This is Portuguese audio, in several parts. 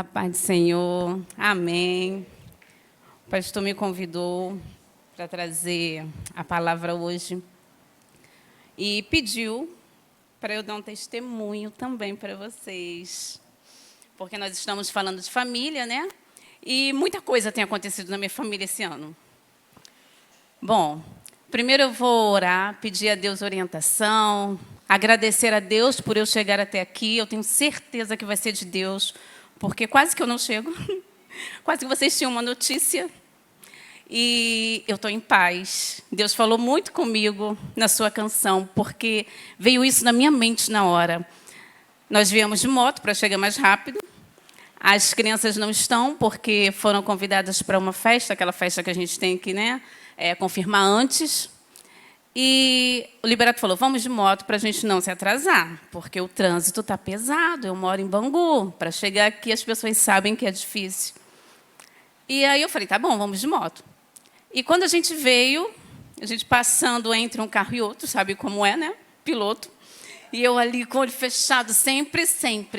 A paz do Senhor. Amém. O pastor me convidou para trazer a palavra hoje e pediu para eu dar um testemunho também para vocês, porque nós estamos falando de família, né? E muita coisa tem acontecido na minha família esse ano. Bom, primeiro eu vou orar, pedir a Deus orientação, agradecer a Deus por eu chegar até aqui. Eu tenho certeza que vai ser de Deus, porque quase que eu não chego. Quase que vocês tinham uma notícia. E eu estou em paz. Deus falou muito comigo na sua canção, porque veio isso na minha mente na hora. Nós viemos de moto para chegar mais rápido. As crianças não estão, porque foram convidadas para uma festa, aquela festa que a gente tem que, né, confirmar antes. E o Liberato falou, vamos de moto para a gente não se atrasar, porque o trânsito está pesado, eu moro em Bangu, para chegar aqui as pessoas sabem que é difícil. E aí eu falei, tá bom, vamos de moto. E quando a gente veio, a gente passando entre um carro e outro, sabe como é, né? Piloto. E eu ali com o olho fechado, sempre,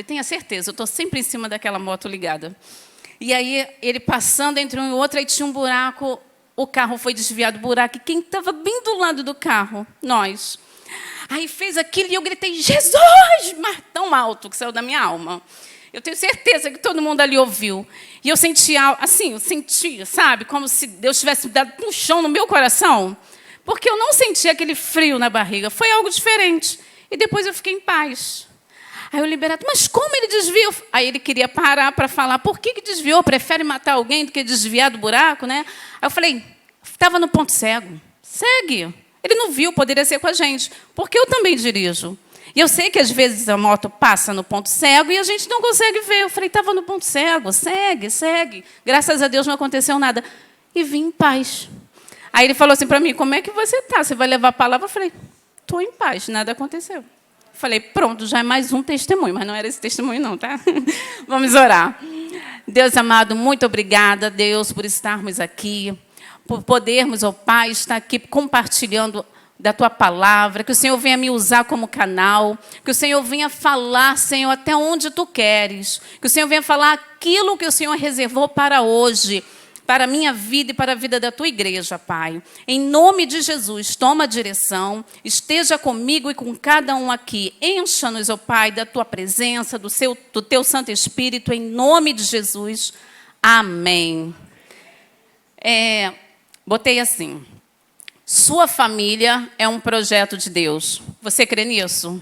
tenha certeza, eu estou sempre em cima daquela moto ligada. E aí ele passando entre um e outro, aí tinha um buraco. O carro foi desviado do buraco, e quem estava bem do lado do carro? Nós. Aí fez aquilo e eu gritei, Jesus! Mas tão alto que saiu da minha alma. Eu tenho certeza que todo mundo ali ouviu. E eu senti, assim, sabe, como se Deus tivesse dado um chão no meu coração. Porque eu não senti aquele frio na barriga, foi algo diferente. E depois eu fiquei em paz. Aí o Liberato, mas como ele desviou? Aí ele queria parar para falar, por que desviou? Prefere matar alguém do que desviar do buraco, né? Aí eu falei, estava no ponto cego. Segue. Ele não viu, poderia ser com a gente, porque eu também dirijo. E eu sei que às vezes a moto passa no ponto cego e a gente não consegue ver. Eu falei, estava no ponto cego, segue. Graças a Deus não aconteceu nada. E vim em paz. Aí ele falou assim para mim, como é que você está? Você vai levar a palavra? Eu falei, estou em paz, nada aconteceu. Falei, pronto, já é mais um testemunho, mas não era esse testemunho não, tá? Vamos orar. Deus amado, muito obrigada, Deus, por estarmos aqui, por podermos, ó Pai, estar aqui compartilhando da Tua palavra, que o Senhor venha me usar como canal, que o Senhor venha falar, Senhor, até onde Tu queres, que o Senhor venha falar aquilo que o Senhor reservou para hoje, para a minha vida e para a vida da Tua igreja, Pai. Em nome de Jesus, toma a direção, esteja comigo e com cada um aqui. Encha-nos, ó Pai, da Tua presença, do Teu Santo Espírito, em nome de Jesus. Amém. Botei assim, sua família é um projeto de Deus. Você crê nisso?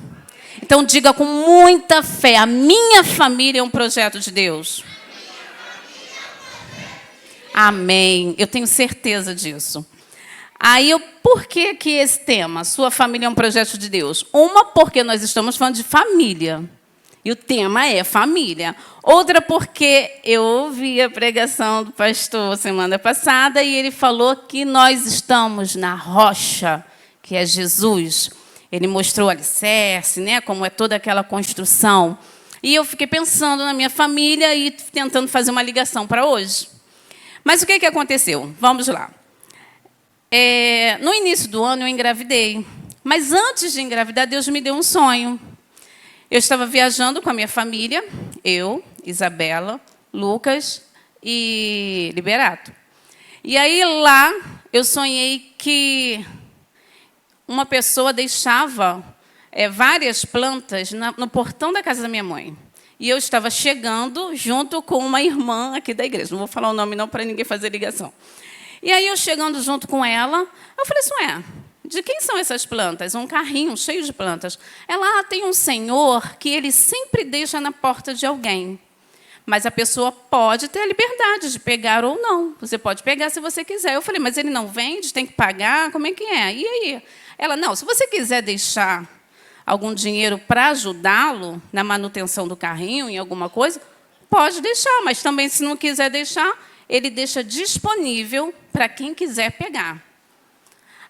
Então diga com muita fé, a minha família é um projeto de Deus. Amém. Eu tenho certeza disso. Aí, por que esse tema? Sua família é um projeto de Deus. Uma, porque nós estamos falando de família. E o tema é família. Outra, porque eu ouvi a pregação do pastor semana passada e ele falou que nós estamos na rocha, que é Jesus. Ele mostrou o alicerce, né, como é toda aquela construção. E eu fiquei pensando na minha família e tentando fazer uma ligação para hoje. Mas o que aconteceu? Vamos lá. No início do ano, eu engravidei. Mas antes de engravidar, Deus me deu um sonho. Eu estava viajando com a minha família, eu, Isabela, Lucas e Liberato. E aí, lá, eu sonhei que uma pessoa deixava várias plantas no portão da casa da minha mãe. E eu estava chegando junto com uma irmã aqui da igreja. Não vou falar o nome não para ninguém fazer ligação. E aí eu chegando junto com ela, eu falei assim, de quem são essas plantas? Um carrinho cheio de plantas. Ela tem um senhor que ele sempre deixa na porta de alguém. Mas a pessoa pode ter a liberdade de pegar ou não. Você pode pegar se você quiser. Eu falei, mas ele não vende, tem que pagar, como é que é? E aí? Ela, não, se você quiser deixar algum dinheiro para ajudá-lo na manutenção do carrinho, em alguma coisa, pode deixar, mas também, se não quiser deixar, ele deixa disponível para quem quiser pegar.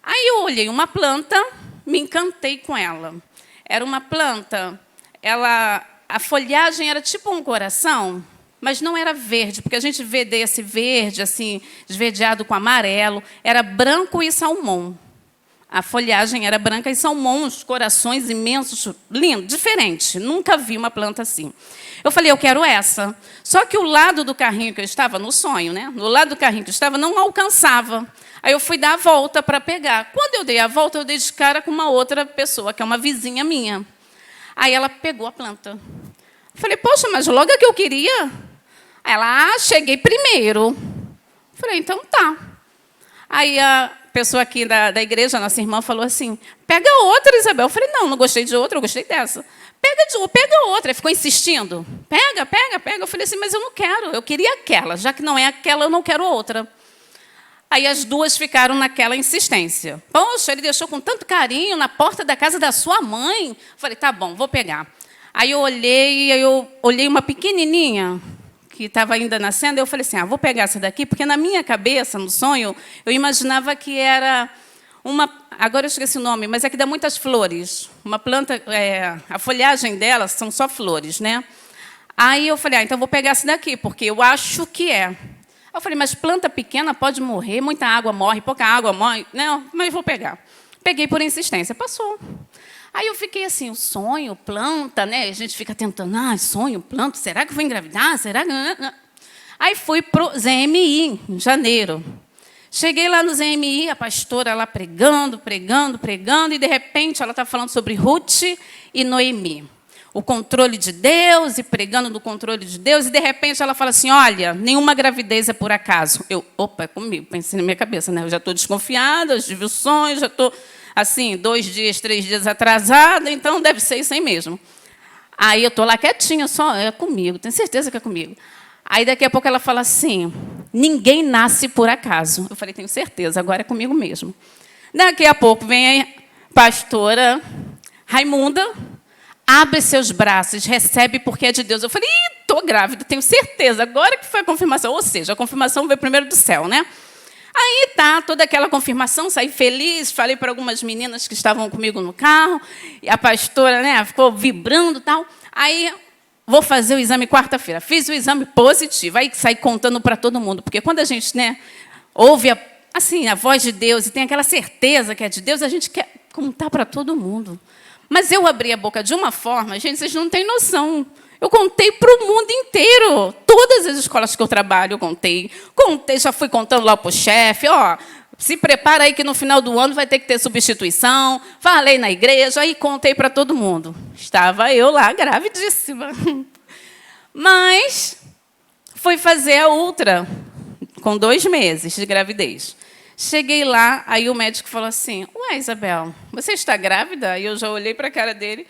Aí eu olhei uma planta, me encantei com ela. Era uma planta, a folhagem era tipo um coração, mas não era verde, porque a gente vê desse verde, assim, esverdeado com amarelo, era branco e salmão. A folhagem era branca e salmões, corações imensos, lindo, diferente. Nunca vi uma planta assim. Eu falei, eu quero essa. Só que o lado do carrinho que eu estava, no sonho, né? No lado do carrinho que eu estava, não alcançava. Aí eu fui dar a volta para pegar. Quando eu dei a volta, eu dei de cara com uma outra pessoa, que é uma vizinha minha. Aí ela pegou a planta. Eu falei, poxa, mas logo a que eu queria. Aí ela, cheguei primeiro. Eu falei, então tá. Aí a pessoa aqui da igreja, a nossa irmã, falou assim, pega outra, Isabel. Eu falei, não gostei de outra, eu gostei dessa. Pega outra. Ele ficou insistindo. Pega. Eu falei assim, mas eu não quero, eu queria aquela. Já que não é aquela, eu não quero outra. Aí as duas ficaram naquela insistência. Poxa, ele deixou com tanto carinho na porta da casa da sua mãe. Eu falei, tá bom, vou pegar. Aí eu olhei uma pequenininha, que estava ainda nascendo, eu falei assim, vou pegar essa daqui, porque na minha cabeça, no sonho, eu imaginava que era uma... Agora eu esqueci o nome, mas é que dá muitas flores. Uma planta, a folhagem dela são só flores, né? Aí eu falei, então vou pegar essa daqui, porque eu acho que é. Eu falei, mas planta pequena pode morrer, muita água morre, pouca água morre. Não, mas vou pegar. Peguei por insistência, passou. Aí eu fiquei assim, o sonho, planta, né? A gente fica tentando, sonho, planta, será que eu vou engravidar? Será que... Aí fui para o ZMI, em janeiro. Cheguei lá no ZMI, a pastora lá pregando, e, de repente, ela está falando sobre Ruth e Noemi. O controle de Deus, e pregando do controle de Deus, e, de repente, ela fala assim, olha, nenhuma gravidez é por acaso. Opa, é comigo, pensei na minha cabeça, né? Eu já estou desconfiada, eu tive o sonho, já estou... assim, 2 dias, 3 dias atrasada, então deve ser isso aí mesmo. Aí eu estou lá quietinha, só é comigo, tenho certeza que é comigo. Aí daqui a pouco ela fala assim, ninguém nasce por acaso. Eu falei, tenho certeza, agora é comigo mesmo. Daqui a pouco vem a pastora Raimunda, abre seus braços, recebe porque é de Deus. Eu falei, estou grávida, tenho certeza, agora que foi a confirmação. Ou seja, a confirmação veio primeiro do céu, né? Aí tá, toda aquela confirmação, saí feliz, falei para algumas meninas que estavam comigo no carro, e a pastora, né, ficou vibrando e tal. Aí, vou fazer o exame quarta-feira. Fiz o exame positivo, aí saí contando para todo mundo, porque quando a gente, né, ouve a voz de Deus e tem aquela certeza que é de Deus, a gente quer contar para todo mundo. Mas eu abri a boca de uma forma, gente, vocês não têm noção. Eu contei para o mundo inteiro. Todas as escolas que eu trabalho, eu contei. Já fui contando lá para o chefe, se prepara aí que no final do ano vai ter que ter substituição. Falei na igreja, aí contei para todo mundo. Estava eu lá, gravidíssima. Mas fui fazer a ultra, com 2 meses de gravidez. Cheguei lá, aí o médico falou assim, ué, Isabel, você está grávida? Aí eu já olhei para a cara dele.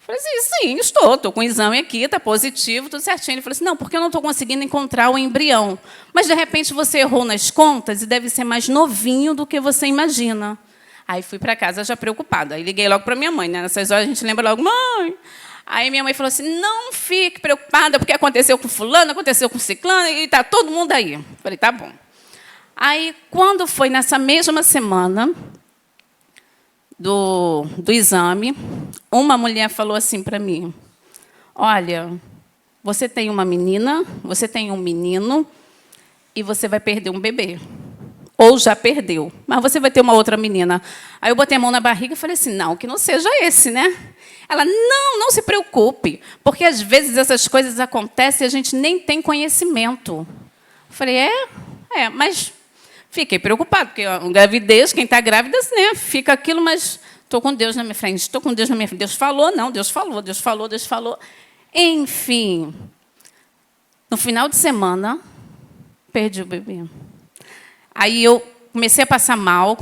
Falei assim, sim, estou com o exame aqui, está positivo, tudo certinho. Ele falou assim, não, porque eu não estou conseguindo encontrar o embrião. Mas, de repente, você errou nas contas e deve ser mais novinho do que você imagina. Aí fui para casa já preocupada. Aí liguei logo para minha mãe, né? Nessas horas a gente lembra logo, mãe. Aí minha mãe falou assim, não fique preocupada, porque aconteceu com fulano, aconteceu com ciclano, e está todo mundo aí. Falei, tá bom. Aí, quando foi nessa mesma semana do exame, uma mulher falou assim para mim, olha, você tem uma menina, você tem um menino e você vai perder um bebê. Ou já perdeu, mas você vai ter uma outra menina. Aí eu botei a mão na barriga e falei assim, não, que não seja esse, né? Ela, não se preocupe, porque às vezes essas coisas acontecem e a gente nem tem conhecimento. Eu falei, mas... Fiquei preocupada, porque a gravidez, quem está grávida, né, fica aquilo, mas estou com Deus na minha frente, estou com Deus na minha frente. Deus falou, não, Deus falou. Enfim, no final de semana, perdi o bebê. Aí eu comecei a passar mal,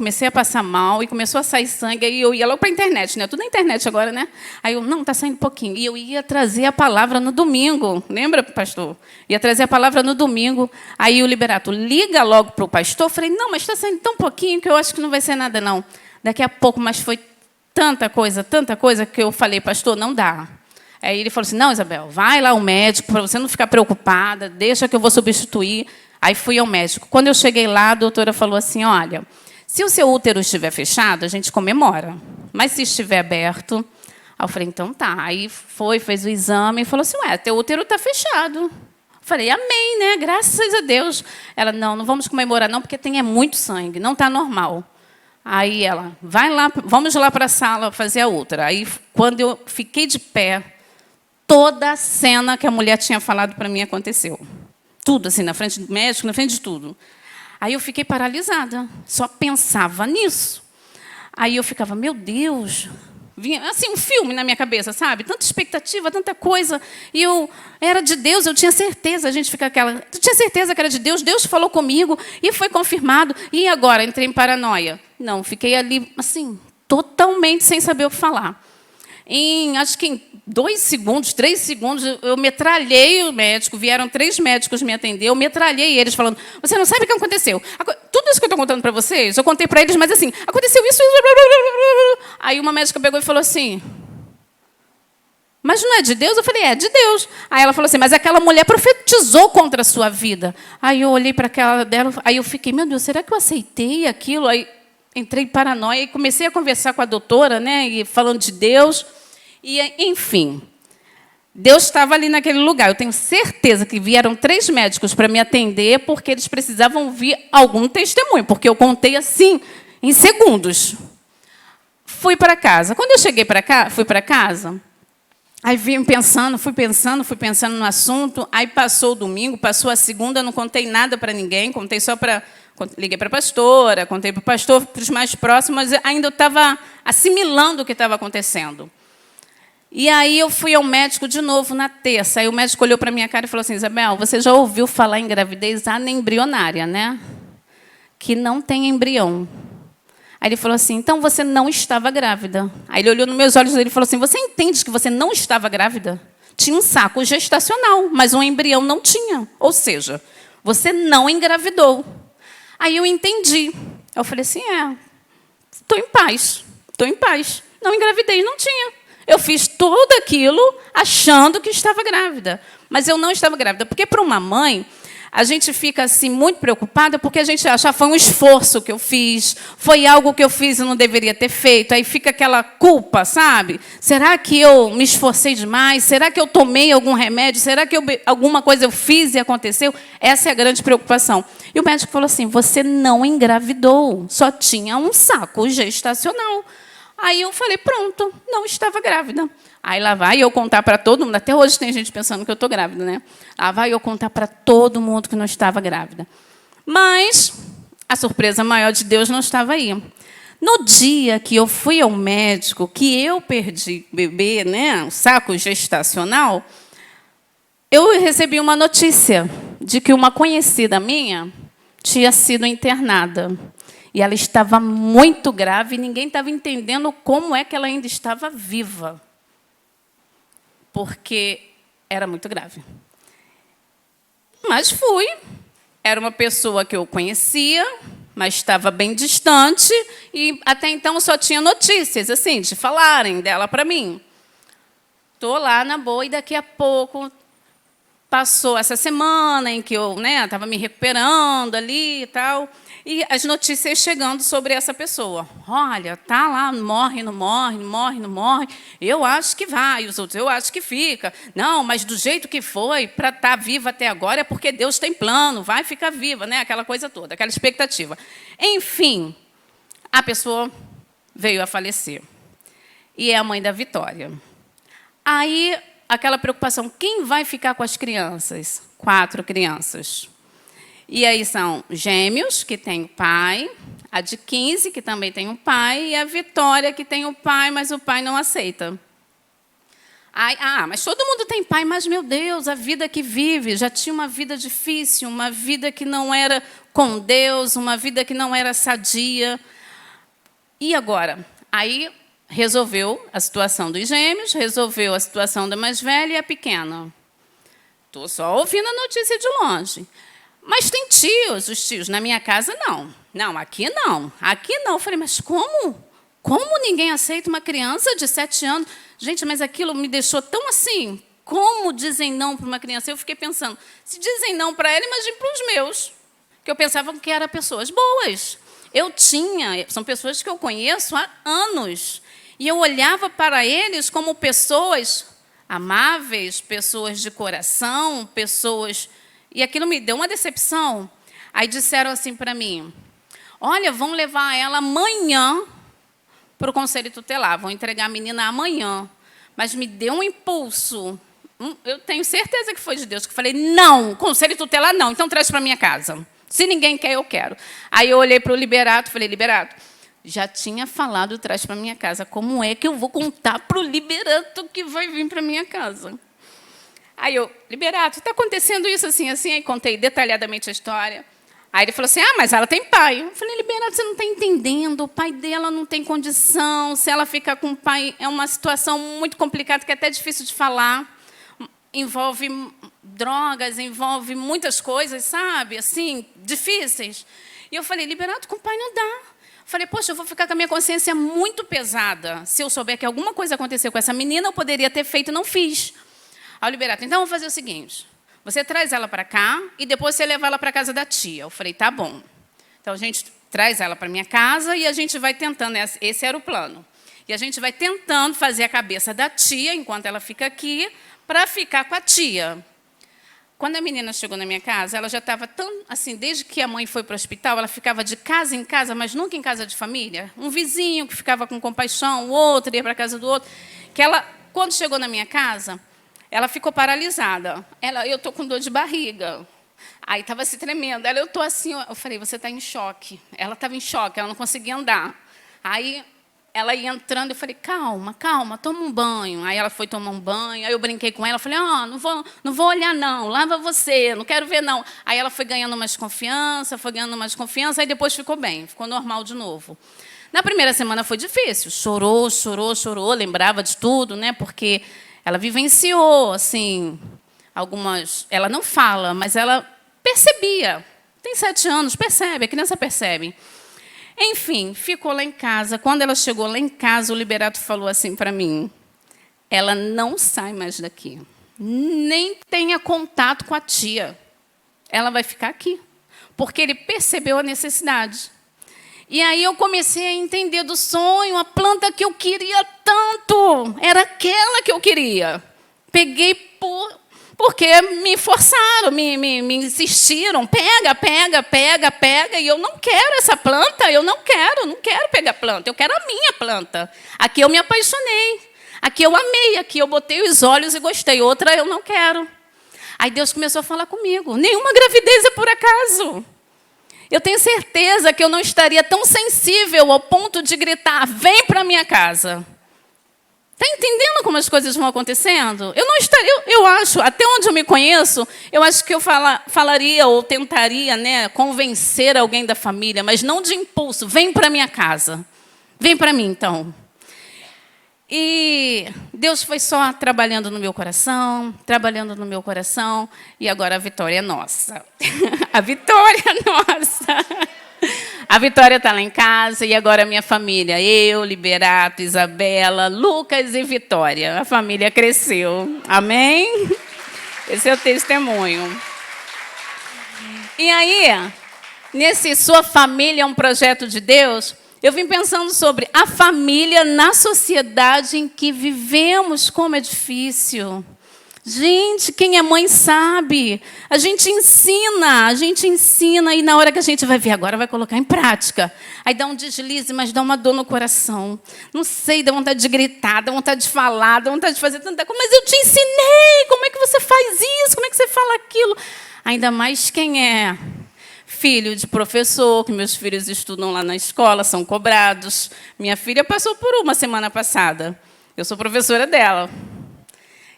e começou a sair sangue, aí eu ia logo para a internet, né? Tudo na internet agora, né? Aí eu, não, está saindo um pouquinho. E eu ia trazer a palavra no domingo. Lembra, pastor? Ia trazer a palavra no domingo. Aí o Liberato, liga logo para o pastor. Eu falei, não, mas está saindo tão pouquinho que eu acho que não vai ser nada, não. Daqui a pouco, mas foi tanta coisa que eu falei, pastor, não dá. Aí ele falou assim, não, Isabel, vai lá ao médico, para você não ficar preocupada, deixa que eu vou substituir. Aí fui ao médico. Quando eu cheguei lá, a doutora falou assim, olha, se o seu útero estiver fechado, a gente comemora. Mas se estiver aberto... Aí eu falei, então tá. Aí fez o exame e falou assim, teu útero está fechado. Eu falei, amém, né? Graças a Deus. Ela, não vamos comemorar não, porque tem muito sangue, não está normal. Aí ela, vai lá, vamos lá para a sala fazer a outra. Aí, quando eu fiquei de pé, toda a cena que a mulher tinha falado para mim aconteceu. Tudo, assim, na frente do médico, na frente de tudo. Aí eu fiquei paralisada, só pensava nisso. Aí eu ficava, meu Deus, vinha assim um filme na minha cabeça, sabe? Tanta expectativa, tanta coisa. E eu era de Deus, eu tinha certeza, a gente fica aquela, eu tinha certeza que era de Deus, Deus falou comigo e foi confirmado. E agora entrei em paranoia. Não, fiquei ali assim, totalmente sem saber o que falar. Acho que em 2 segundos, 3 segundos, eu metralhei o médico, vieram 3 médicos me atender, eu metralhei eles falando, você não sabe o que aconteceu. Tudo isso que eu estou contando para vocês, eu contei para eles, mas assim, aconteceu isso. Aí uma médica pegou e falou assim, mas não é de Deus? Eu falei, é de Deus. Aí ela falou assim, mas aquela mulher profetizou contra a sua vida. Aí eu olhei para aquela dela, aí eu fiquei, meu Deus, será que eu aceitei aquilo? Aí entrei em paranoia e comecei a conversar com a doutora, né, e falando de Deus. E, enfim, Deus estava ali naquele lugar. Eu tenho certeza que vieram 3 médicos para me atender porque eles precisavam ouvir algum testemunho, porque eu contei assim, em segundos. Fui para casa. Quando eu cheguei para cá, fui para casa, aí fui pensando no assunto, aí passou o domingo, passou a segunda, não contei nada para ninguém, contei só para... Liguei para a pastora, contei para o pastor, para os mais próximos, mas ainda eu estava assimilando o que estava acontecendo. E aí eu fui ao médico de novo na terça. Aí o médico olhou para a minha cara e falou assim, Isabel, você já ouviu falar em gravidez anembrionária, né? Que não tem embrião. Aí ele falou assim, então você não estava grávida. Aí ele olhou nos meus olhos e ele falou assim, você entende que você não estava grávida? Tinha um saco gestacional, mas um embrião não tinha. Ou seja, você não engravidou. Aí eu entendi. Eu falei assim, estou em paz, estou em paz. Não engravidei, não tinha. Eu fiz tudo aquilo achando que estava grávida. Mas eu não estava grávida. Porque, para uma mãe, a gente fica assim, muito preocupada porque a gente acha que foi um esforço que eu fiz, foi algo que eu fiz e não deveria ter feito. Aí fica aquela culpa, sabe? Será que eu me esforcei demais? Será que eu tomei algum remédio? Será que alguma coisa eu fiz e aconteceu? Essa é a grande preocupação. E o médico falou assim, você não engravidou, só tinha um saco gestacional. Aí eu falei, pronto, não estava grávida. Aí lá vai eu contar para todo mundo, até hoje tem gente pensando que eu estou grávida, né? Lá vai eu contar para todo mundo que não estava grávida. Mas a surpresa maior de Deus não estava aí. No dia que eu fui ao médico, que eu perdi o bebê, né, o saco gestacional, eu recebi uma notícia de que uma conhecida minha tinha sido internada. E ela estava muito grave e ninguém estava entendendo como é que ela ainda estava viva. Porque era muito grave. Mas fui. Era uma pessoa que eu conhecia, mas estava bem distante. E até então só tinha notícias, assim, de falarem dela para mim. Estou lá na boa e daqui a pouco passou essa semana em que eu estava me recuperando ali e tal. E as notícias chegando sobre essa pessoa. Olha, tá lá, morre, não morre, morre, não morre. Eu acho que vai, os outros, eu acho que fica. Não, mas do jeito que foi, para estar viva até agora, é porque Deus tem plano, vai ficar viva, né? Aquela coisa toda, aquela expectativa. Enfim, a pessoa veio a falecer. E é a mãe da Vitória. Aí, aquela preocupação, quem vai ficar com as crianças? 4 crianças. E aí são gêmeos, que tem o pai, a de 15, que também tem um pai, e a Vitória, que tem o pai, mas o pai não aceita. Mas todo mundo tem pai, mas, meu Deus, a vida que vive, já tinha uma vida difícil, uma vida que não era com Deus, uma vida que não era sadia. E agora? Aí resolveu a situação dos gêmeos, resolveu a situação da mais velha e a pequena. Estou só ouvindo a notícia de longe. Mas tem tios, os tios na minha casa, não. Não, aqui não. Aqui não. Eu falei, mas como? Como ninguém aceita uma criança de 7 anos? Gente, mas aquilo me deixou tão assim. Como dizem não para uma criança? Eu fiquei pensando, se dizem não para ela, imagine para os meus. Que eu pensava que eram pessoas boas. São pessoas que eu conheço há anos. E eu olhava para eles como pessoas amáveis, pessoas de coração, pessoas... E aquilo me deu uma decepção. Aí disseram assim para mim, olha, vão levar ela amanhã para o conselho tutelar, vão entregar a menina amanhã. Mas me deu um impulso. Eu tenho certeza que foi de Deus, que eu falei, não, conselho tutelar não, então traz para minha casa. Se ninguém quer, eu quero. Aí eu olhei para o Liberato e falei, Liberato, já tinha falado, traz para minha casa. Como é que eu vou contar para o Liberato que vai vir para minha casa? Aí eu, Liberato, está acontecendo isso assim, assim. Aí contei detalhadamente a história. Aí ele falou assim, mas ela tem pai. Eu falei, Liberato, você não está entendendo. O pai dela não tem condição. Se ela ficar com o pai, é uma situação muito complicada, que é até difícil de falar. Envolve drogas, envolve muitas coisas, sabe? Assim, difíceis. E eu falei, Liberato, com o pai não dá. Eu falei, poxa, eu vou ficar com a minha consciência muito pesada. Se eu souber que alguma coisa aconteceu com essa menina, eu poderia ter feito e não fiz. Aí o Liberato, então vamos fazer o seguinte, você traz ela para cá e depois você leva ela para a casa da tia. Eu falei, tá bom. Então a gente traz ela para minha casa e a gente vai tentando, esse era o plano. E a gente vai tentando fazer a cabeça da tia, enquanto ela fica aqui, para ficar com a tia. Quando a menina chegou na minha casa, ela já estava tão, assim, desde que a mãe foi para o hospital, ela ficava de casa em casa, mas nunca em casa de família. Um vizinho que ficava com compaixão, o outro ia para a casa do outro. Que ela, quando chegou na minha casa, ela ficou paralisada. Eu estou com dor de barriga. Aí estava se tremendo. Eu estou assim, eu falei, você está em choque. Ela estava em choque, ela não conseguia andar. Aí ela ia entrando, eu falei, calma, calma, toma um banho. Aí ela foi tomar um banho, aí eu brinquei com ela, falei, não vou olhar não, lava você, não quero ver não. Aí ela foi ganhando mais confiança, aí depois ficou bem, ficou normal de novo. Na primeira semana foi difícil, chorou, lembrava de tudo, né? Porque ela vivenciou, assim, algumas... Ela não fala, mas ela percebia. Tem 7 anos, percebe, a criança percebe. Enfim, ficou lá em casa. Quando ela chegou lá em casa, o Liberato falou assim para mim, ela não sai mais daqui, nem tenha contato com a tia. Ela vai ficar aqui, porque ele percebeu a necessidade. E aí eu comecei a entender do sonho, a planta que eu queria tanto, era aquela que eu queria. Peguei porque me forçaram, me insistiram, pega, e eu não quero essa planta, eu não quero pegar planta, eu quero a minha planta. Aqui eu me apaixonei, aqui eu amei, aqui eu botei os olhos e gostei, outra eu não quero. Aí Deus começou a falar comigo, nenhuma gravidez é por acaso. Eu tenho certeza que eu não estaria tão sensível ao ponto de gritar, vem para a minha casa. Está entendendo como as coisas vão acontecendo? Eu não estaria, eu acho, até onde eu me conheço, eu acho que eu falaria ou tentaria, né, convencer alguém da família, mas não de impulso. Vem para a minha casa. Vem para mim, então. E Deus foi só trabalhando no meu coração, e agora a vitória é nossa. A vitória é nossa. A Vitória está lá em casa e agora a minha família, eu, Liberato, Isabela, Lucas e Vitória. A família cresceu. Amém? Esse é o testemunho. E aí, nesse Sua Família é um Projeto de Deus, eu vim pensando sobre a família na sociedade em que vivemos, como é difícil. Gente, quem é mãe sabe. A gente ensina, e na hora que a gente vai ver agora, vai colocar em prática. Aí dá um deslize, mas dá uma dor no coração. Não sei, dá vontade de gritar, dá vontade de falar, dá vontade de fazer tanta coisa. Mas eu te ensinei, como é que você faz isso? Como é que você fala aquilo? Ainda mais quem é filho de professor, que meus filhos estudam lá na escola, são cobrados. Minha filha passou por uma semana passada. Eu sou professora dela.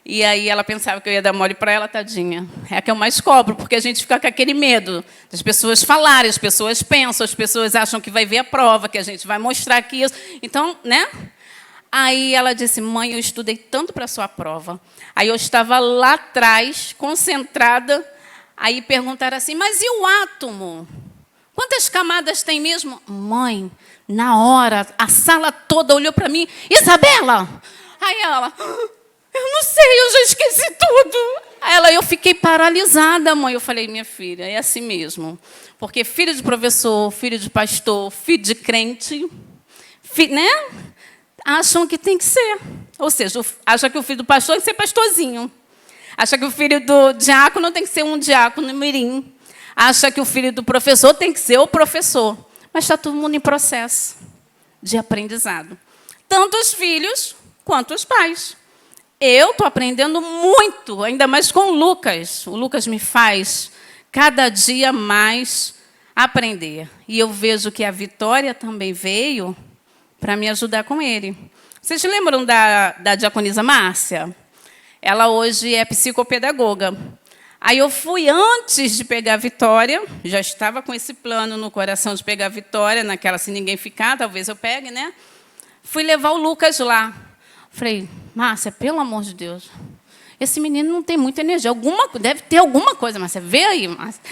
E aí ela pensava que eu ia dar mole para ela, tadinha. É a que eu mais cobro, porque a gente fica com aquele medo das pessoas falarem, as pessoas pensam, as pessoas acham que vai ver a prova, que a gente vai mostrar aqui. Então, né? Aí ela disse, mãe, eu estudei tanto para a sua prova. Aí eu estava lá atrás, concentrada, aí perguntaram assim, mas e o átomo? Quantas camadas tem mesmo? Mãe, na hora, a sala toda olhou para mim, Isabela! Aí ela... Eu não sei, eu já esqueci tudo. Eu fiquei paralisada, mãe. Eu falei, minha filha, é assim mesmo. Porque filho de professor, filho de pastor, filho de crente, né? Acham que tem que ser. Ou seja, acha que o filho do pastor tem que ser pastorzinho. Acha que o filho do diácono tem que ser um diácono mirim. Acha que o filho do professor tem que ser o professor. Mas está todo mundo em processo de aprendizado. Tanto os filhos quanto os pais. Eu estou aprendendo muito, ainda mais com o Lucas. O Lucas me faz cada dia mais aprender. E eu vejo que a Vitória também veio para me ajudar com ele. Vocês lembram da diaconisa Márcia? Ela hoje é psicopedagoga. Aí eu fui antes de pegar a Vitória, já estava com esse plano no coração de pegar a Vitória, naquela se ninguém ficar, talvez eu pegue, né? Fui levar o Lucas lá. Falei, Márcia, pelo amor de Deus, esse menino não tem muita energia. Deve ter alguma coisa, Márcia. Vê aí, Márcia.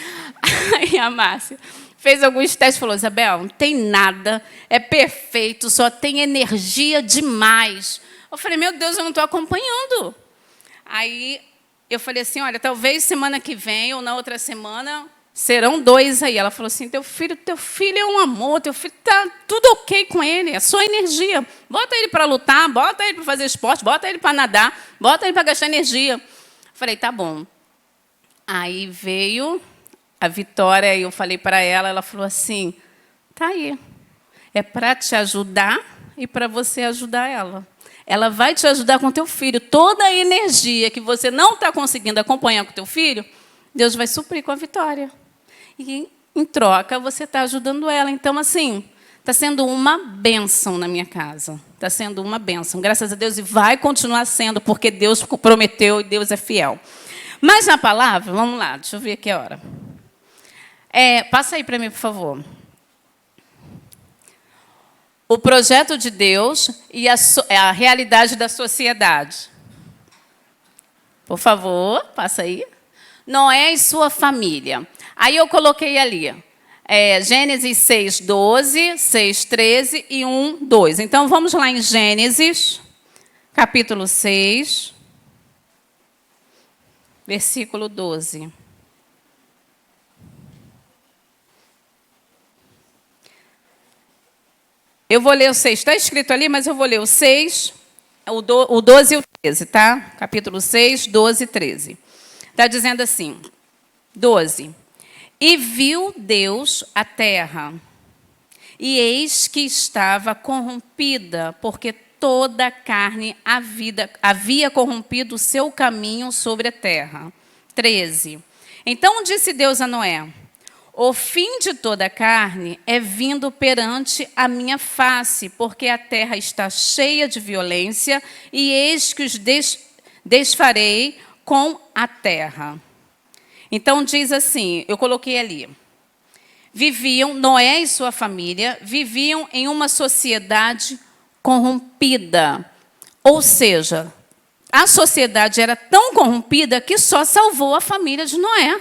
Aí a Márcia fez alguns testes e falou, Isabel, não tem nada, é perfeito, só tem energia demais. Eu falei, meu Deus, eu não estou acompanhando. Aí eu falei assim, olha, talvez semana que vem ou na outra semana serão 2 aí. Ela falou assim, teu filho é um amor, teu filho está tudo ok com ele, é só energia. Bota ele para lutar, bota ele para fazer esporte, bota ele para nadar, bota ele para gastar energia. Falei, tá bom. Aí veio a Vitória, e eu falei para ela, ela falou assim, tá aí, é para te ajudar e para você ajudar ela. Ela vai te ajudar com teu filho. Toda a energia que você não está conseguindo acompanhar com teu filho, Deus vai suprir com a Vitória. E, em troca, você está ajudando ela. Então, assim, está sendo uma bênção na minha casa. Está sendo uma bênção. Graças a Deus, e vai continuar sendo, porque Deus prometeu e Deus é fiel. Mas na palavra, vamos lá, deixa eu ver aqui a hora. Passa aí para mim, por favor. O projeto de Deus e a realidade da sociedade. Por favor, passa aí. Noé e sua família. Aí eu coloquei ali, Gênesis 6, 12, 6, 13 e 1, 2. Então, vamos lá em Gênesis, capítulo 6, versículo 12. Eu vou ler o 6, está escrito ali, mas eu vou ler o 6, o 12 e o 13, tá? Capítulo 6, 12 e 13. Está dizendo assim, 12. E viu Deus a terra, e eis que estava corrompida, porque toda a carne havia corrompido o seu caminho sobre a terra. 13. Então disse Deus a Noé, o fim de toda a carne é vindo perante a minha face, porque a terra está cheia de violência, e eis que os desfarei com a terra. Então, diz assim, eu coloquei ali, Noé e sua família viviam em uma sociedade corrompida. Ou seja, a sociedade era tão corrompida que só salvou a família de Noé.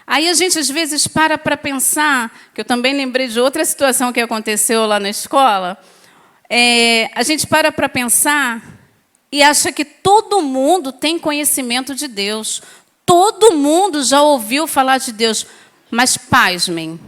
Aí a gente, às vezes, para pensar, que eu também lembrei de outra situação que aconteceu lá na escola, a gente para pensar e acha que todo mundo tem conhecimento de Deus. Todo mundo já ouviu falar de Deus. Mas, pasmem,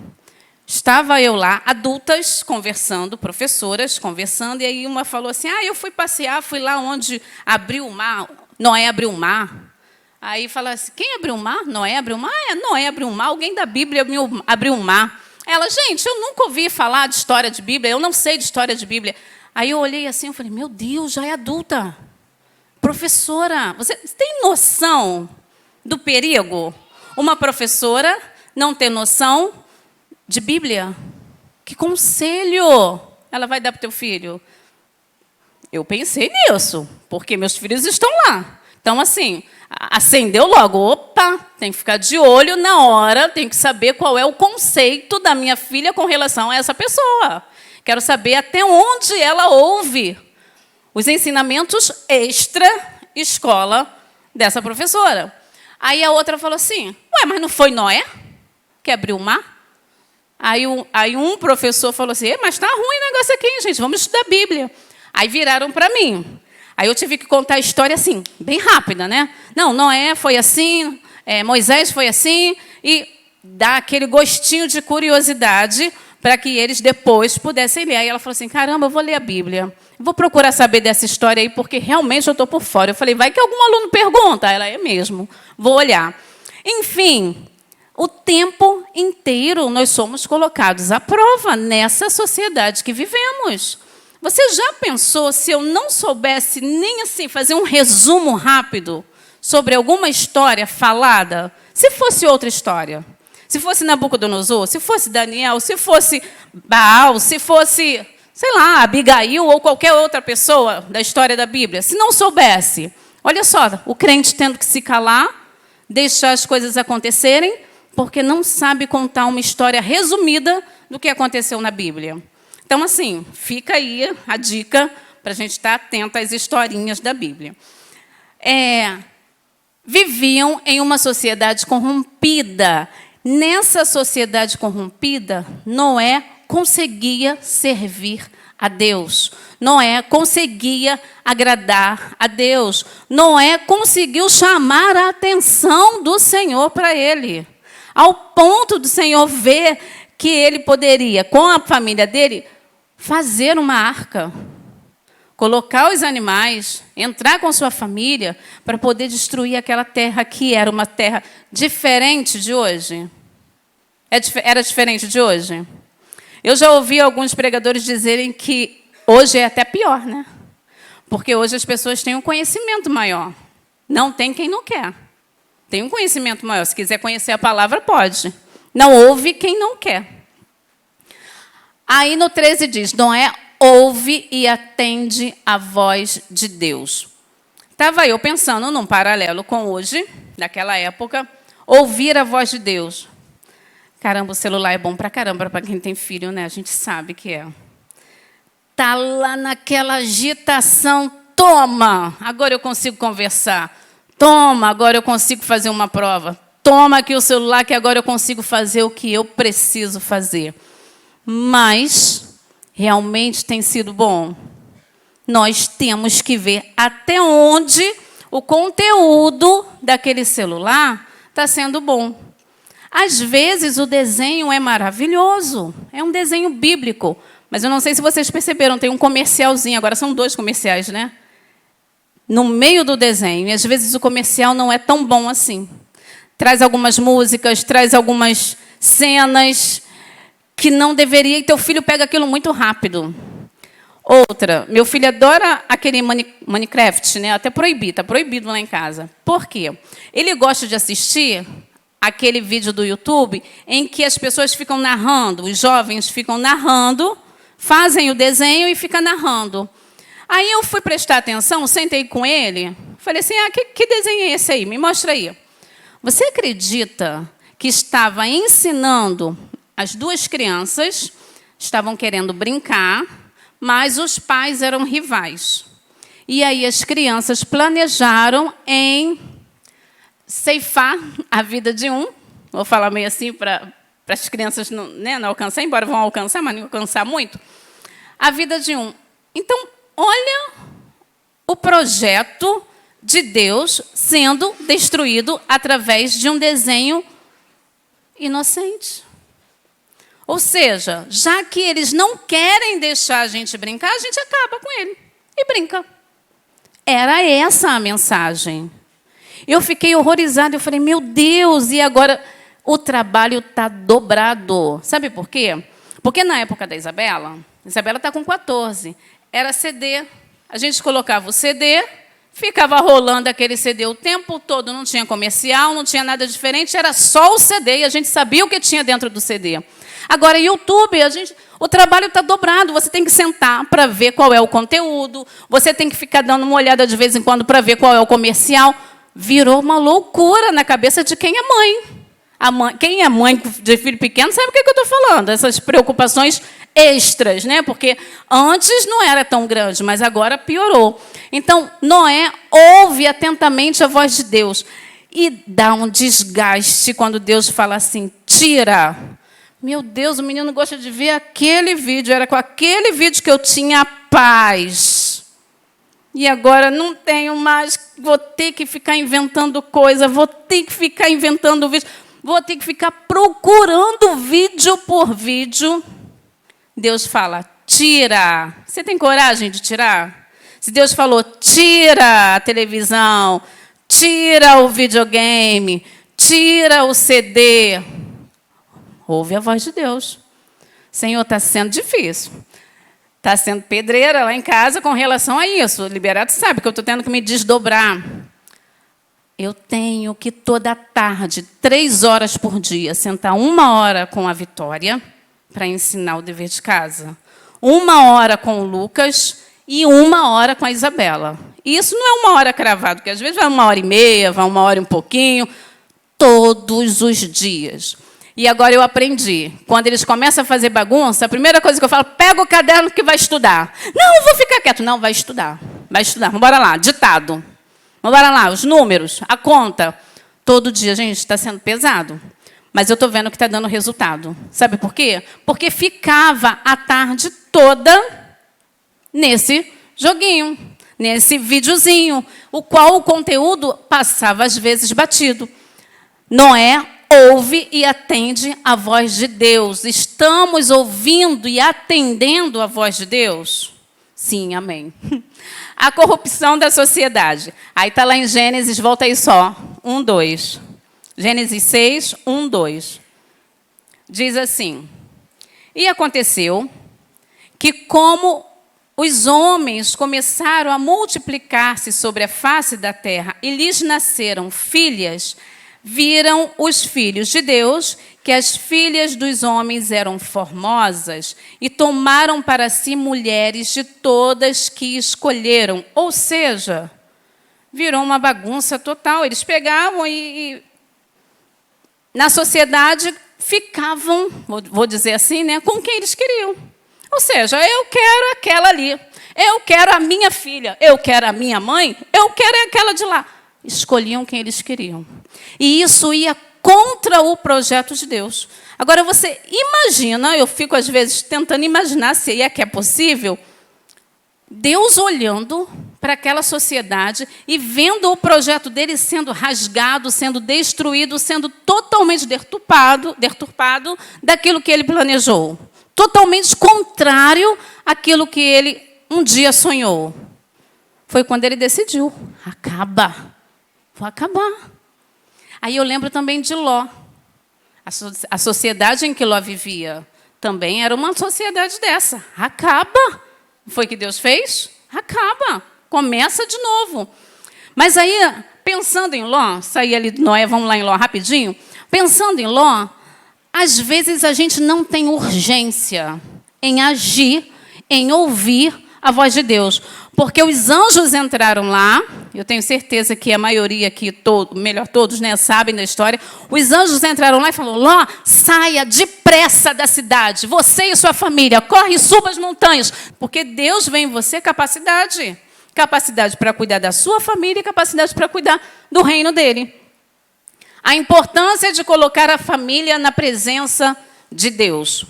estava eu lá, adultas, conversando, professoras, conversando, e aí uma falou assim, eu fui passear, fui lá onde abriu o mar, Noé abriu o mar. Aí fala assim, quem abriu o mar? Noé abriu o mar? Noé abriu o mar, alguém da Bíblia abriu o mar. Ela, gente, eu nunca ouvi falar de história de Bíblia, eu não sei de história de Bíblia. Aí eu olhei assim, eu falei, meu Deus, já é adulta. Professora, você tem noção do perigo? Uma professora não ter noção de Bíblia? Que conselho ela vai dar para o teu filho? Eu pensei nisso, porque meus filhos estão lá. Então, assim, acendeu logo. Opa, tem que ficar de olho na hora, tem que saber qual é o conceito da minha filha com relação a essa pessoa. Quero saber até onde ela ouve os ensinamentos extra-escola dessa professora. Aí a outra falou assim, mas não foi Noé que abriu o mar? Aí um professor falou assim, mas está ruim o negócio aqui, hein, gente, vamos estudar a Bíblia. Aí viraram para mim. Aí eu tive que contar a história assim, bem rápida, né? Não, Noé foi assim, Moisés foi assim, e dar aquele gostinho de curiosidade para que eles depois pudessem ler. Aí ela falou assim, caramba, eu vou ler a Bíblia. Vou procurar saber dessa história aí, porque realmente eu estou por fora. Eu falei, vai que algum aluno pergunta. Ela, é mesmo, vou olhar. Enfim, O tempo inteiro nós somos colocados à prova nessa sociedade que vivemos. Você já pensou se eu não soubesse nem assim fazer um resumo rápido sobre alguma história falada? Se fosse outra história, se fosse Nabucodonosor, se fosse Daniel, se fosse Baal, se fosse, sei lá, Abigail ou qualquer outra pessoa da história da Bíblia, se não soubesse, olha só, o crente tendo que se calar, deixar as coisas acontecerem, porque não sabe contar uma história resumida do que aconteceu na Bíblia. Então, assim, fica aí a dica para a gente estar atento às historinhas da Bíblia. Viviam em uma sociedade corrompida. Nessa sociedade corrompida, Noé conseguia servir a Deus. Noé conseguia agradar a Deus. Noé conseguiu chamar a atenção do Senhor para ele, ao ponto do Senhor ver que ele poderia, com a família dele, fazer uma arca, colocar os animais, entrar com sua família para poder destruir aquela terra que era uma terra diferente de hoje. Era diferente de hoje? Eu já ouvi alguns pregadores dizerem que hoje é até pior, né? Porque hoje as pessoas têm um conhecimento maior. Não tem quem não quer. Tem um conhecimento maior. Se quiser conhecer a palavra, pode. Não ouve quem não quer. Aí no 13 diz, Noé ouve e atende a voz de Deus. Estava eu pensando num paralelo com hoje, daquela época, ouvir a voz de Deus. Caramba, o celular é bom pra caramba para quem tem filho, né? A gente sabe que é. Tá lá naquela agitação, toma, agora eu consigo conversar. Toma, agora eu consigo fazer uma prova. Toma aqui o celular que agora eu consigo fazer o que eu preciso fazer. Mas realmente tem sido bom. Nós temos que ver até onde o conteúdo daquele celular está sendo bom. Às vezes o desenho é maravilhoso, é um desenho bíblico, mas eu não sei se vocês perceberam, tem um comercialzinho, agora são 2 comerciais, né? No meio do desenho, e às vezes o comercial não é tão bom assim. Traz algumas músicas, traz algumas cenas que não deveria, e teu filho pega aquilo muito rápido. Outra, meu filho adora aquele Minecraft, né? Até está proibido lá em casa. Por quê? Ele gosta de assistir aquele vídeo do YouTube em que as pessoas ficam narrando, os jovens ficam narrando, fazem o desenho e ficam narrando. Aí eu fui prestar atenção, sentei com ele, falei assim, que desenho é esse aí? Me mostra aí. Você acredita que estava ensinando as 2 crianças, estavam querendo brincar, mas os pais eram rivais. E aí as crianças planejaram em ceifar a vida de um, vou falar meio assim para as crianças não, né, não alcançar, embora vão alcançar, mas não alcançar muito, a vida de um. Então, olha o projeto de Deus sendo destruído através de um desenho inocente. Ou seja, já que eles não querem deixar a gente brincar, a gente acaba com ele e brinca. Era essa a mensagem. Eu fiquei horrorizada, eu falei, meu Deus, e agora o trabalho está dobrado. Sabe por quê? Porque na época da Isabela está com 14, era CD. A gente colocava o CD, ficava rolando aquele CD o tempo todo, não tinha comercial, não tinha nada diferente, era só o CD, e a gente sabia o que tinha dentro do CD. Agora, YouTube, o trabalho está dobrado, você tem que sentar para ver qual é o conteúdo, você tem que ficar dando uma olhada de vez em quando para ver qual é o comercial. Virou uma loucura na cabeça de quem é mãe. Quem é mãe de filho pequeno sabe o que eu estou falando, essas preocupações extras, né? Porque antes não era tão grande, mas agora piorou. Então, Noé ouve atentamente a voz de Deus e dá um desgaste quando Deus fala assim, tira. Meu Deus, o menino gosta de ver aquele vídeo, era com aquele vídeo que eu tinha paz. E agora não tenho mais, vou ter que ficar inventando coisa, vou ter que ficar inventando vídeo, vou ter que ficar procurando vídeo por vídeo. Deus fala, tira. Você tem coragem de tirar? Se Deus falou, tira a televisão, tira o videogame, tira o CD. Ouve a voz de Deus. Senhor, está sendo difícil. Está sendo pedreira lá em casa com relação a isso. O Liberato sabe que eu estou tendo que me desdobrar. Eu tenho que toda tarde, 3 horas por dia, sentar 1 hora com a Vitória para ensinar o dever de casa. 1 hora com o Lucas e 1 hora com a Isabela. E isso não é 1 hora cravada, porque às vezes vai 1h30, vai 1 hora e um pouquinho, todos os dias. E agora eu aprendi. Quando eles começam a fazer bagunça, a primeira coisa que eu falo, pega o caderno que vai estudar. Não, vou ficar quieto. Não, vai estudar. Vai estudar. Vamos lá, ditado. Vamos lá, os números, a conta. Todo dia, gente, está sendo pesado. Mas eu estou vendo que está dando resultado. Sabe por quê? Porque ficava a tarde toda nesse joguinho, nesse videozinho, o qual o conteúdo passava, às vezes, batido. Noé ouve e atende a voz de Deus. Estamos ouvindo e atendendo a voz de Deus? Sim, amém. A corrupção da sociedade. Aí está lá em Gênesis, volta aí só. 1, 2. Gênesis 6, 1, 2. Diz assim: e aconteceu que, como os homens começaram a multiplicar-se sobre a face da terra e lhes nasceram filhas, viram os filhos de Deus que as filhas dos homens eram formosas e tomaram para si mulheres de todas que escolheram. Ou seja, virou uma bagunça total. Eles pegavam e na sociedade, ficavam, vou dizer assim, né, com quem eles queriam. Ou seja, eu quero aquela ali, eu quero a minha filha, eu quero a minha mãe, eu quero aquela de lá. Escolhiam quem eles queriam. E isso ia contra o projeto de Deus. Agora, você imagina, eu fico às vezes tentando imaginar se é que é possível, Deus olhando para aquela sociedade e vendo o projeto dele sendo rasgado, sendo destruído, sendo totalmente deturpado daquilo que ele planejou. Totalmente contrário àquilo que ele um dia sonhou. Foi quando ele decidiu, acaba. Vou acabar. Aí eu lembro também de Ló. A sociedade em que Ló vivia também era uma sociedade dessa. Acaba. Foi o que Deus fez? Acaba. Começa de novo. Mas aí, pensando em Ló, sair ali de Noé, vamos lá em Ló rapidinho. Pensando em Ló, às vezes a gente não tem urgência em agir, em ouvir a voz de Deus. Porque os anjos entraram lá, eu tenho certeza que a maioria aqui, melhor todos, né, sabem da história. Os anjos entraram lá e falaram, Ló, saia depressa da cidade, você e sua família, corre e suba as montanhas, porque Deus vê em você capacidade. Capacidade para cuidar da sua família e capacidade para cuidar do reino dele. A importância de colocar a família na presença de Deus.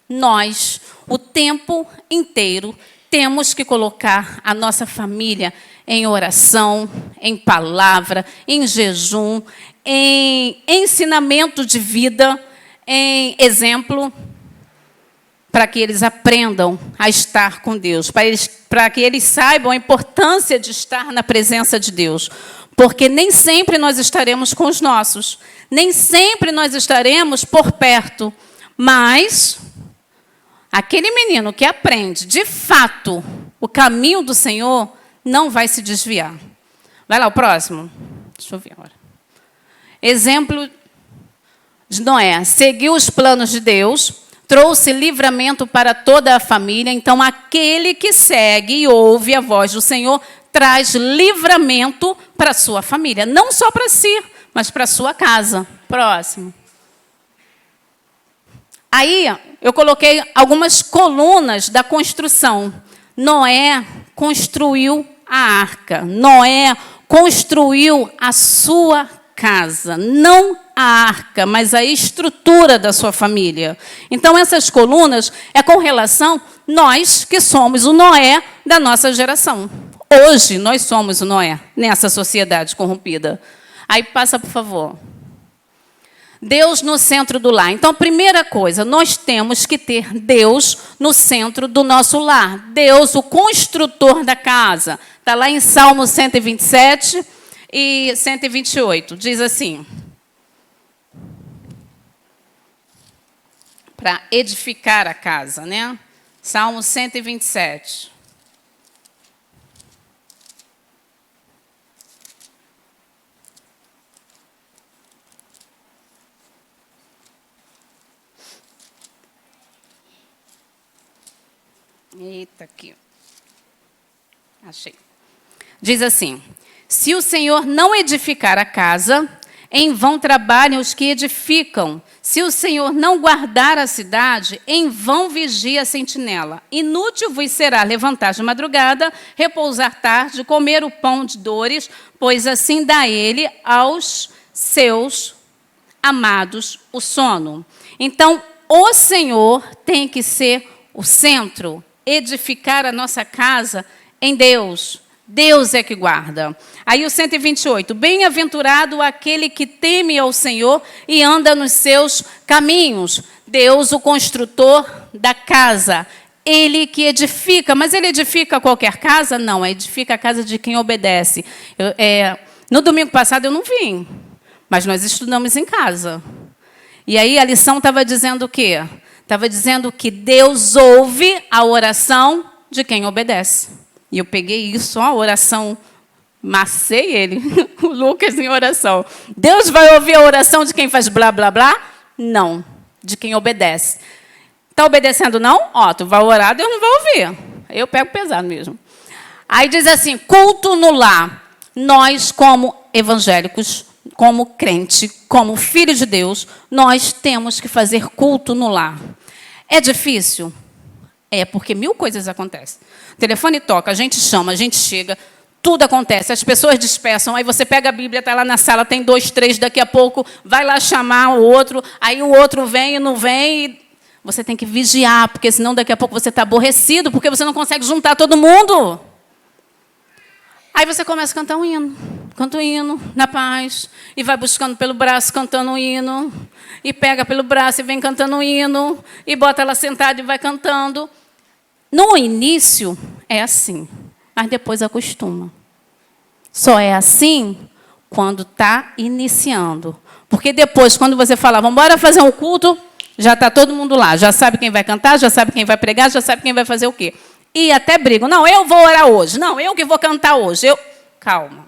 Nós, o tempo inteiro, temos que colocar a nossa família em oração, em palavra, em jejum, em ensinamento de vida, em exemplo, para que eles aprendam a estar com Deus, para que eles saibam a importância de estar na presença de Deus. Porque nem sempre nós estaremos com os nossos, nem sempre nós estaremos por perto, mas aquele menino que aprende, de fato, o caminho do Senhor, não vai se desviar. Vai lá, o próximo. Deixa eu ver agora. Exemplo de Noé. Seguiu os planos de Deus, trouxe livramento para toda a família. Então, aquele que segue e ouve a voz do Senhor, traz livramento para a sua família. Não só para si, mas para a sua casa. Próximo. Aí, eu coloquei algumas colunas da construção. Noé construiu a arca. Noé construiu a sua casa. Não a arca, mas a estrutura da sua família. Então, essas colunas é com relação nós que somos o Noé da nossa geração. Hoje, nós somos o Noé nessa sociedade corrompida. Aí, passa, por favor. Deus no centro do lar. Então, primeira coisa, nós temos que ter Deus no centro do nosso lar. Deus, o construtor da casa. Está lá em Salmo 127 e 128. Diz assim, para edificar a casa, né? Salmo 127. Eita, aqui. Achei. Diz assim: se o Senhor não edificar a casa, em vão trabalham os que edificam. Se o Senhor não guardar a cidade, em vão vigia a sentinela. Inútil vos será levantar de madrugada, repousar tarde, comer o pão de dores, pois assim dá ele aos seus amados o sono. Então, o Senhor tem que ser o centro, edificar a nossa casa em Deus. Deus é que guarda. Aí o 128. Bem-aventurado aquele que teme ao Senhor e anda nos seus caminhos. Deus, o construtor da casa. Ele que edifica. Mas ele edifica qualquer casa? Não, edifica a casa de quem obedece. No domingo passado eu não vim, mas nós estudamos em casa. E aí a lição estava dizendo o quê? Estava dizendo que Deus ouve a oração de quem obedece. E eu peguei isso, a oração, macei ele, o Lucas em oração. Deus vai ouvir a oração de quem faz blá, blá, blá? Não, de quem obedece. Está obedecendo não? Ó, tu vai orar, Deus não vai ouvir. Eu pego pesado mesmo. Aí diz assim, culto no lar. Nós, como evangélicos, como crente, como filho de Deus, nós temos que fazer culto no lar. É difícil? É, porque 1000 coisas acontecem. O telefone toca, a gente chama, a gente chega, tudo acontece. As pessoas dispersam, aí você pega a Bíblia, está lá na sala, tem 2, 3, daqui a pouco vai lá chamar o outro, aí o outro vem e não vem. E você tem que vigiar, porque senão daqui a pouco você está aborrecido, porque você não consegue juntar todo mundo. Aí você começa a cantar um hino. Canta um hino, na paz, e vai buscando pelo braço, cantando um hino, e pega pelo braço e vem cantando um hino, e bota ela sentada e vai cantando. No início é assim, mas depois acostuma. Só é assim quando está iniciando. Porque depois, quando você fala, vamos embora fazer um culto, já está todo mundo lá, já sabe quem vai cantar, já sabe quem vai pregar, já sabe quem vai fazer o quê. E até brigam, não, eu vou orar hoje, não, eu que vou cantar hoje. Calma.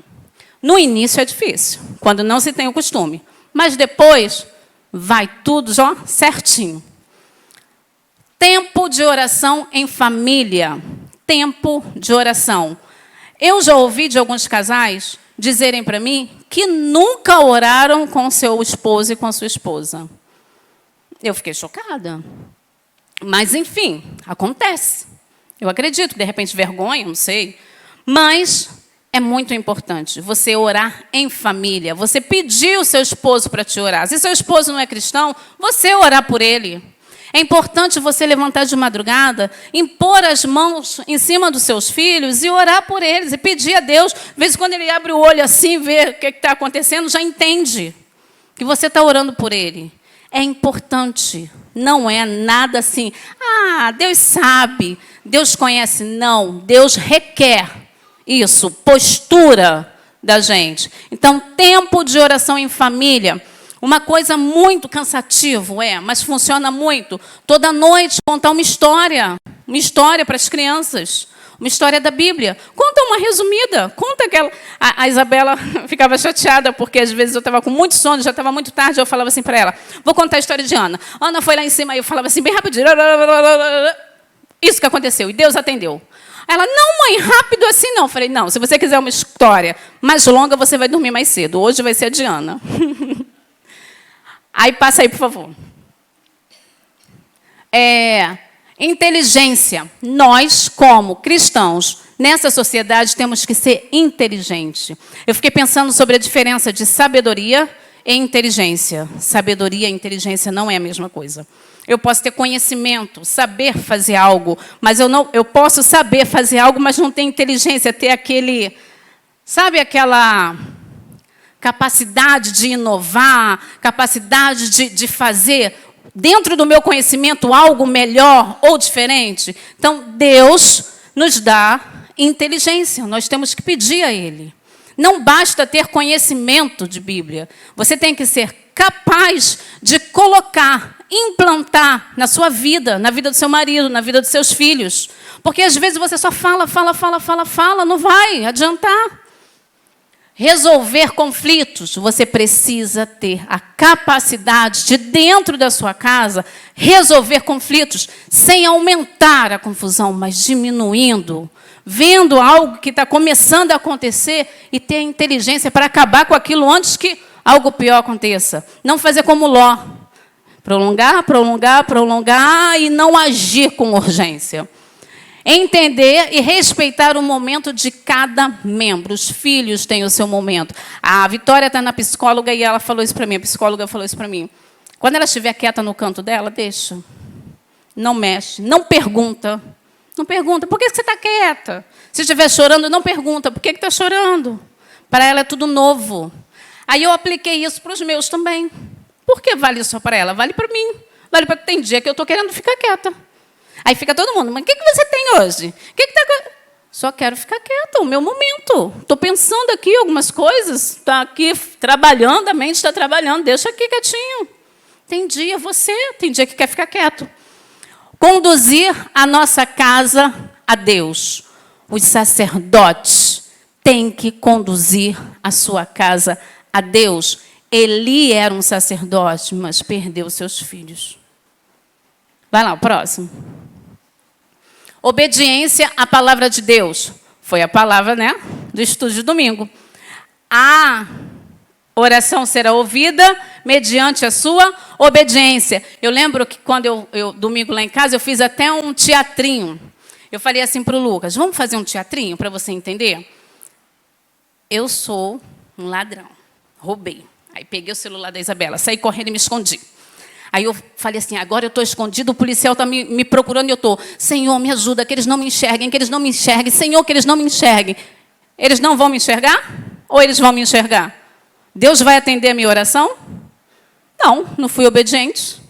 No início é difícil, quando não se tem o costume. Mas depois, vai tudo já certinho. Tempo de oração em família. Tempo de oração. Eu já ouvi de alguns casais dizerem para mim que nunca oraram com seu esposo e com sua esposa. Eu fiquei chocada. Mas, enfim, acontece. Eu acredito, de repente, vergonha, não sei. Mas é muito importante você orar em família. Você pedir o seu esposo para te orar. Se seu esposo não é cristão, você orar por ele. É importante você levantar de madrugada, impor as mãos em cima dos seus filhos e orar por eles. E pedir a Deus. Às vezes, quando ele abre o olho assim, vê o que está acontecendo, já entende que você está orando por ele. É importante. Não é nada assim, Deus sabe, Deus conhece. Não, Deus requer isso, postura da gente. Então, tempo de oração em família. Uma coisa muito cansativa, mas funciona muito. Toda noite contar uma história para as crianças. Uma história da Bíblia. Conta uma resumida. Conta aquela... A Isabela ficava chateada, porque às vezes eu estava com muito sono, já estava muito tarde, eu falava assim para ela, vou contar a história de Ana. Ana foi lá em cima, e eu falava assim, bem rapidinho. Isso que aconteceu, e Deus atendeu. Ela, não, mãe, rápido assim não. Eu falei, não, se você quiser uma história mais longa, você vai dormir mais cedo. Hoje vai ser a de Ana. Aí, passa aí, por favor. Inteligência. Nós, como cristãos, nessa sociedade, temos que ser inteligentes. Eu fiquei pensando sobre a diferença de sabedoria e inteligência. Sabedoria e inteligência não é a mesma coisa. Eu posso ter conhecimento, saber fazer algo, mas eu posso saber fazer algo, mas não ter inteligência, ter aquele... Sabe aquela capacidade de inovar, capacidade de fazer... dentro do meu conhecimento, algo melhor ou diferente? Então, Deus nos dá inteligência. Nós temos que pedir a Ele. Não basta ter conhecimento de Bíblia. Você tem que ser capaz de colocar implantar na sua vida, na vida do seu marido, na vida dos seus filhos. Porque às vezes você só fala, não vai adiantar. Resolver conflitos, você precisa ter a capacidade de, dentro da sua casa, resolver conflitos sem aumentar a confusão, mas diminuindo, vendo algo que está começando a acontecer e ter a inteligência para acabar com aquilo antes que algo pior aconteça. Não fazer como Ló. Prolongar e não agir com urgência. Entender e respeitar o momento de cada membro. Os filhos têm o seu momento. A Vitória está na psicóloga e ela falou isso para mim. A psicóloga falou isso para mim. Quando ela estiver quieta no canto dela, deixa. Não mexe. Não pergunta. Não pergunta. Por que você está quieta? Se estiver chorando, não pergunta. Por que está chorando? Para ela é tudo novo. Aí eu apliquei isso para os meus também. Por que vale só para ela? Vale para mim. Vale para tem dia que eu estou querendo ficar quieta. Aí fica todo mundo, mas o que você tem hoje? Só quero ficar quieta, o meu momento. Estou pensando aqui algumas coisas, está aqui trabalhando, a mente está trabalhando, deixa aqui quietinho. Tem dia tem dia que quer ficar quieto. Conduzir a nossa casa a Deus. Os sacerdotes têm que conduzir a sua casa a Deus. Eli era um sacerdote, mas perdeu seus filhos. Vai lá, o próximo. Obediência à palavra de Deus. Foi a palavra, né, do estudo de domingo. A oração será ouvida mediante a sua obediência. Eu lembro que quando eu domingo lá em casa, eu fiz até um teatrinho. Eu falei assim para o Lucas, vamos fazer um teatrinho para você entender? Eu sou um ladrão. Roubei. Aí peguei o celular da Isabela, saí correndo e me escondi. Aí eu falei assim, agora eu estou escondido, o policial está me procurando e eu estou, Senhor, me ajuda, que eles não me enxerguem, Senhor, que eles não me enxerguem. Eles não vão me enxergar? Ou eles vão me enxergar? Deus vai atender a minha oração? Não fui obediente.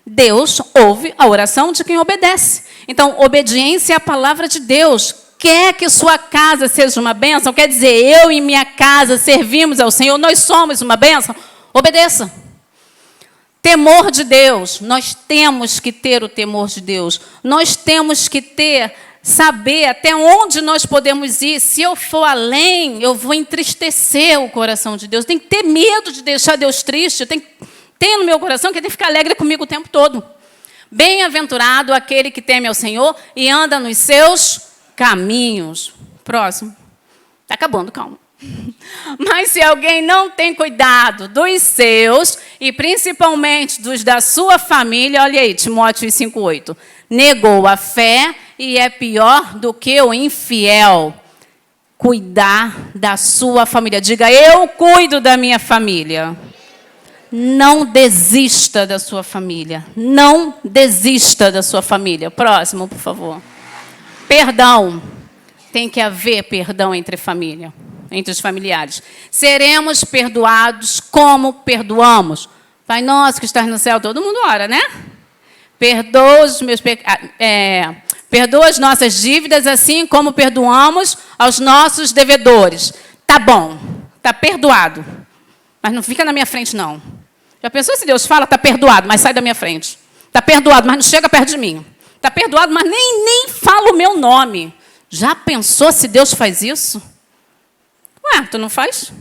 Deus ouve a oração de quem obedece. Então, obediência é a palavra de Deus. Quer que sua casa seja uma bênção? Quer dizer, eu e minha casa servimos ao Senhor, nós somos uma bênção? Obedeça. Temor de Deus, nós temos que ter o temor de Deus. Nós temos que saber até onde nós podemos ir. Se eu for além, eu vou entristecer o coração de Deus. Tem que ter medo de deixar Deus triste. Tem no meu coração que tem que ficar alegre comigo o tempo todo. Bem-aventurado aquele que teme ao Senhor e anda nos seus caminhos. Próximo. Está acabando, calma. Mas se alguém não tem cuidado dos seus, e principalmente dos da sua família, olha aí, Timóteo 5,8, negou a fé e é pior do que o infiel. Cuidar da sua família. Diga, eu cuido da minha família. Não desista da sua família. Não desista da sua família. Próximo, por favor. Perdão. Tem que haver perdão entre família. Entre os familiares. Seremos perdoados como perdoamos. Pai nosso que estás no céu, todo mundo ora, né? Perdoa os meus perdoa as nossas dívidas, assim como perdoamos aos nossos devedores. Tá bom, tá perdoado. Mas não fica na minha frente, não. Já pensou se Deus fala, tá perdoado, mas sai da minha frente. Tá perdoado, mas não chega perto de mim. Tá perdoado, mas nem fala o meu nome. Já pensou se Deus faz isso? Ué, tu não faz?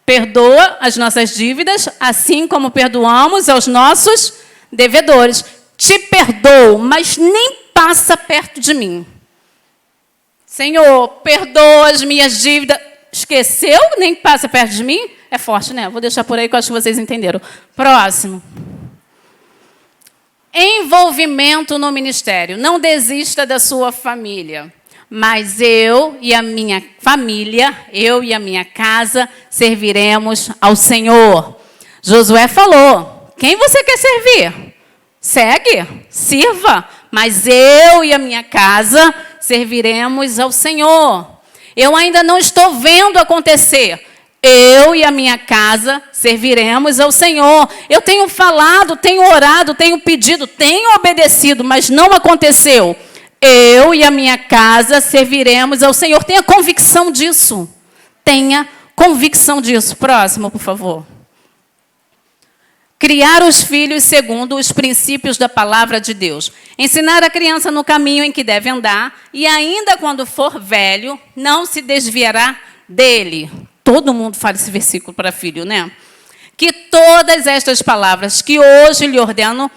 Perdoa as nossas dívidas, assim como perdoamos aos nossos devedores. Te perdoo, mas nem passa perto de mim. Senhor, perdoa as minhas dívidas. Esqueceu? Nem passa perto de mim? É forte, né? Vou deixar por aí que eu acho que vocês entenderam. Próximo. Envolvimento no ministério. Não desista da sua família. Mas eu e a minha família, eu e a minha casa, serviremos ao Senhor. Josué falou, quem você quer servir? Segue, sirva, mas eu e a minha casa serviremos ao Senhor. Eu ainda não estou vendo acontecer. Eu e a minha casa serviremos ao Senhor. Eu tenho falado, tenho orado, tenho pedido, tenho obedecido, mas não aconteceu. Eu e a minha casa serviremos ao Senhor. Tenha convicção disso. Tenha convicção disso. Próximo, por favor. Criar os filhos segundo os princípios da palavra de Deus. Ensinar a criança no caminho em que deve andar, e ainda quando for velho, não se desviará dele. Todo mundo fala esse versículo para filho, né? Que todas estas palavras que hoje lhe ordeno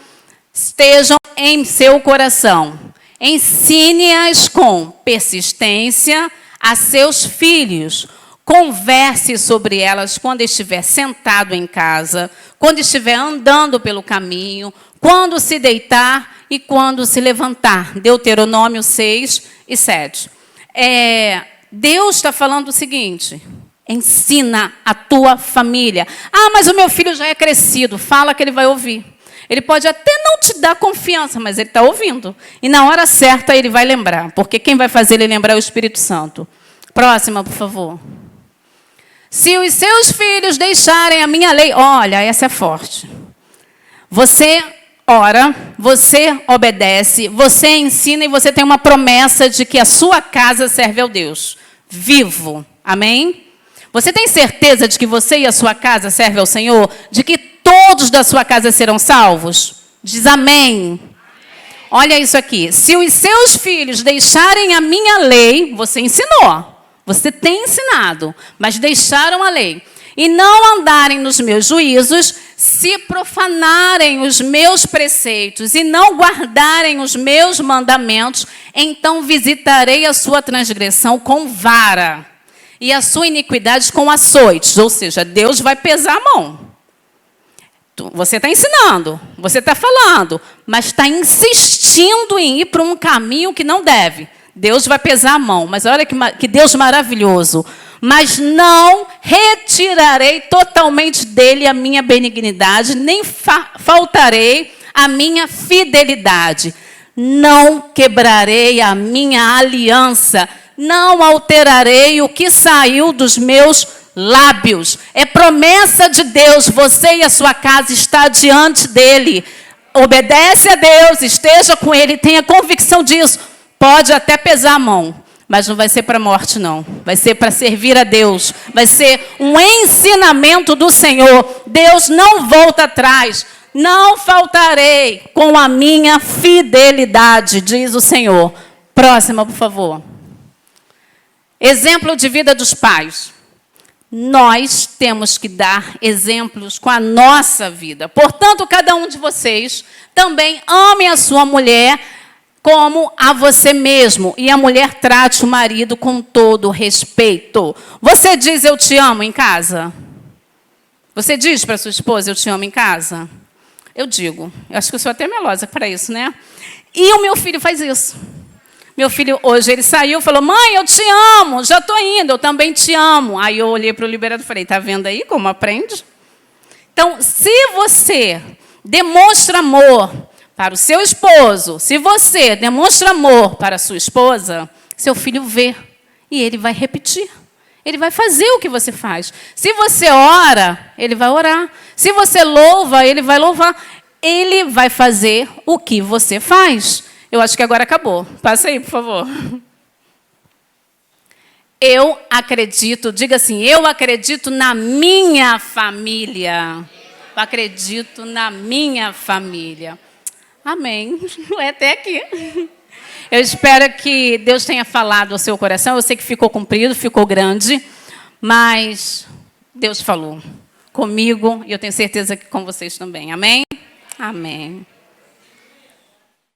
estejam em seu coração. Ensine-as com persistência a seus filhos. Converse sobre elas quando estiver sentado em casa, quando estiver andando pelo caminho, quando se deitar e quando se levantar. Deuteronômio 6 e 7. Deus está falando o seguinte: ensina a tua família. Ah, mas o meu filho já é crescido. Fala que ele vai ouvir. Ele pode até não te dar confiança, mas ele está ouvindo. E na hora certa ele vai lembrar, porque quem vai fazer ele lembrar é o Espírito Santo. Próxima, por favor. Se os seus filhos deixarem a minha lei... Olha, essa é forte. Você ora, você obedece, você ensina e você tem uma promessa de que a sua casa serve ao Deus vivo. Amém? Você tem certeza de que você e a sua casa servem ao Senhor? De que todos da sua casa serão salvos? Diz amém. Olha isso aqui. Se os seus filhos deixarem a minha lei, você ensinou. Você tem ensinado, mas deixaram a lei. E não andarem nos meus juízos, se profanarem os meus preceitos e não guardarem os meus mandamentos, então visitarei a sua transgressão com vara e a sua iniquidade com açoites. Ou seja, Deus vai pesar a mão. Você está ensinando, você está falando, mas está insistindo em ir para um caminho que não deve. Deus vai pesar a mão, mas olha que Deus maravilhoso. Mas não retirarei totalmente dele a minha benignidade, nem faltarei a minha fidelidade. Não quebrarei a minha aliança, não alterarei o que saiu dos meus lábios. É promessa de Deus, você e a sua casa está diante dele. Obedece a Deus, esteja com ele, tenha convicção disso. Pode até pesar a mão, mas não vai ser para a morte, não. Vai ser para servir a Deus. Vai ser um ensinamento do Senhor. Deus não volta atrás. Não faltarei com a minha fidelidade, diz o Senhor. Próxima, por favor. Exemplo de vida dos pais. Nós temos que dar exemplos com a nossa vida. Portanto, cada um de vocês também ame a sua mulher como a você mesmo. E a mulher trate o marido com todo respeito. Você diz eu te amo em casa? Você diz para sua esposa eu te amo em casa? Eu digo. Eu acho que eu sou até melosa para isso, né? E o meu filho faz isso. Meu filho, hoje, ele saiu e falou, mãe, eu te amo, já estou indo, eu também te amo. Aí eu olhei para o liberador e falei, está vendo aí como aprende? Então, se você demonstra amor para o seu esposo, se você demonstra amor para a sua esposa, seu filho vê e ele vai repetir. Ele vai fazer o que você faz. Se você ora, ele vai orar. Se você louva, ele vai louvar. Ele vai fazer o que você faz. Eu acho que agora acabou. Passa aí, por favor. Eu acredito, diga assim, eu acredito na minha família. Eu acredito na minha família. Amém. É até aqui. Eu espero que Deus tenha falado ao seu coração. Eu sei que ficou comprido, ficou grande, mas Deus falou comigo e eu tenho certeza que com vocês também. Amém? Amém.